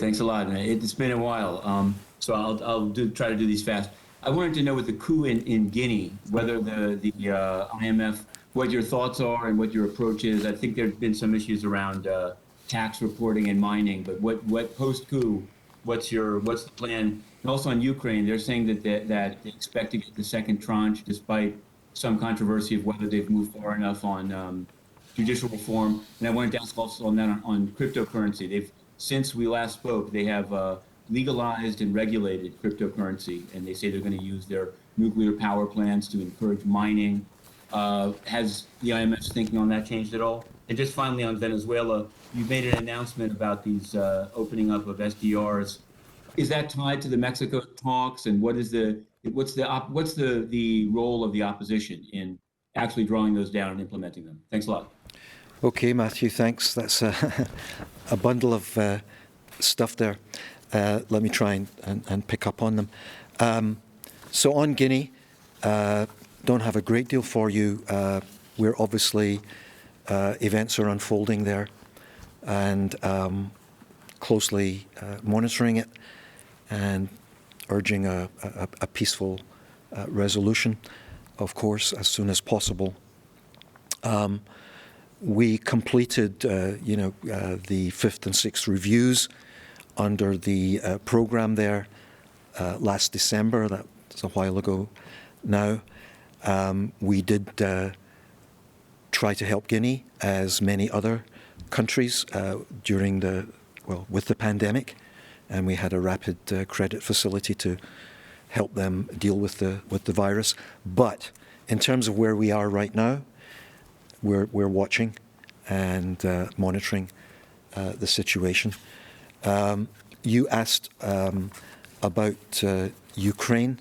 Thanks a lot. It's been a while, so I'll try to do these fast. I wanted to know with the coup in Guinea, whether the IMF, what your thoughts are and what your approach is. I think there's been some issues around tax reporting and mining, but what post coup, what's the plan? And also on Ukraine, they're saying that they expect to get the second tranche, despite some controversy of whether they've moved far enough on judicial reform. And I wanted to ask also on that on cryptocurrency. Since we last spoke, they have legalized and regulated cryptocurrency, and they say they're going to use their nuclear power plants to encourage mining. Has the IMF's thinking on that changed at all? And just finally on Venezuela, you made an announcement about these opening up of SDRs. Is that tied to the Mexico talks? And what's the role of the opposition in actually drawing those down and implementing them? Thanks a lot. Okay, Matthew, thanks. That's a bundle of stuff there. Let me try and pick up on them. So on Guinea, don't have a great deal for you. We're obviously, events are unfolding there and closely monitoring it and urging a peaceful resolution, of course, as soon as possible. We completed, the fifth and sixth reviews under the program there last December. That's a while ago now. We did try to help Guinea, as many other countries, with the pandemic, and we had a rapid credit facility to help them deal with the virus. But in terms of where we are right now, we're watching and monitoring the situation. You asked about Ukraine.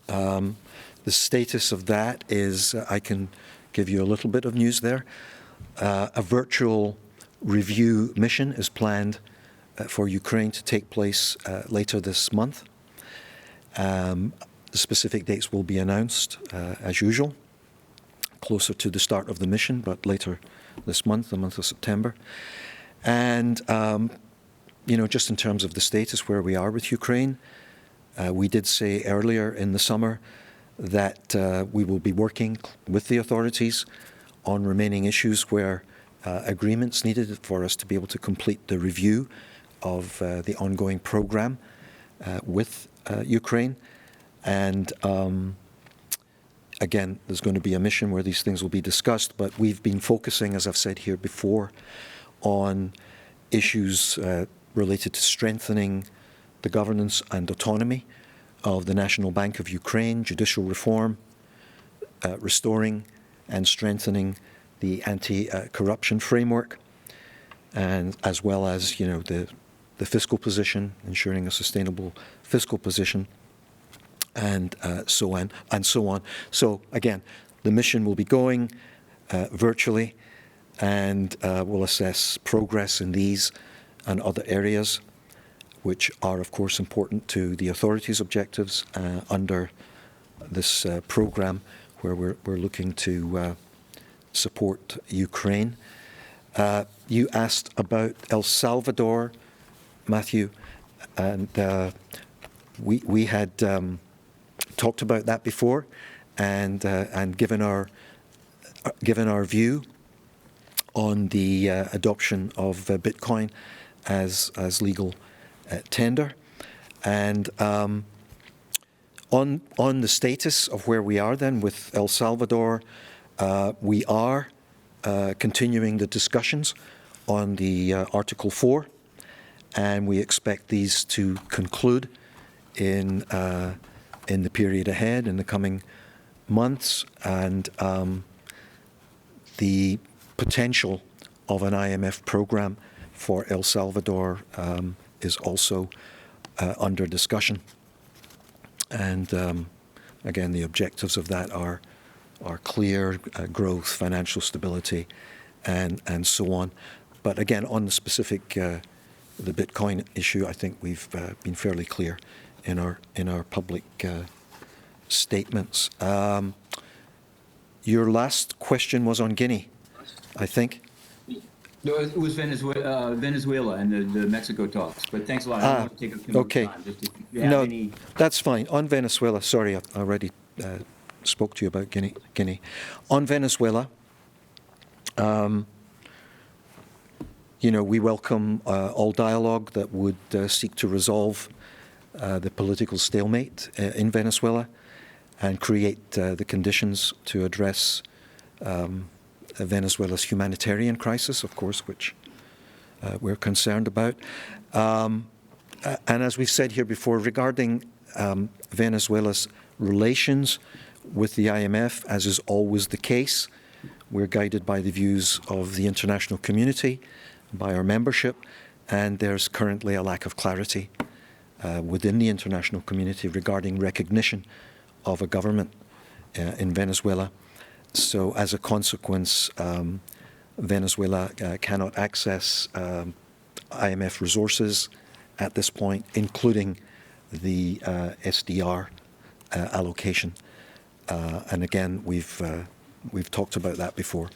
The status of that is, I can give you a little bit of news there. A virtual review mission is planned for Ukraine to take place later this month. The specific dates will be announced as usual, closer to the start of the mission, but later this month, the month of September. And, just in terms of the status where we are with Ukraine, we did say earlier in the summer that we will be working with the authorities on remaining issues where agreements needed for us to be able to complete the review of the ongoing program with Ukraine. And again, there's going to be a mission where these things will be discussed, but we've been focusing, as I've said here before, on issues related to strengthening the governance and autonomy of the National Bank of Ukraine, judicial reform, restoring and strengthening the anti-corruption framework, and as well as, the fiscal position, ensuring a sustainable fiscal position, and so on and so on. So again, the mission will be going virtually, and we'll assess progress in these and other areas, which are, of course, important to the authorities' objectives under this program, where we're looking to support Ukraine. You asked about El Salvador, Matthew, and we had talked about that before, and given our view on the adoption of Bitcoin as legal tender, and on the status of where we are then with El Salvador, we are continuing the discussions on the Article 4, and we expect these to conclude in the period ahead, in the coming months, and the potential of an IMF program for El Salvador is also under discussion. And again, the objectives of that are clear: growth, financial stability, and so on. But again, on the specific the Bitcoin issue, I think we've been fairly clear in our public statements. Your last question was on Guinea, I think. No, it was Venezuela and the Mexico talks. But thanks a lot. I don't want to take up too much Okay. time. Just if you have No, any. that's fine. On Venezuela, sorry, I already spoke to you about Guinea. On Venezuela, we welcome all dialogue that would seek to resolve the political stalemate in Venezuela and create the conditions to address Venezuela's humanitarian crisis, of course, which we're concerned about. And as we've said here before, regarding Venezuela's relations with the IMF, as is always the case, we're guided by the views of the international community, by our membership, and there's currently a lack of clarity within the international community regarding recognition of a government in Venezuela. So as a consequence, Venezuela cannot access IMF resources at this point, including the SDR allocation. And again, we've talked about that before.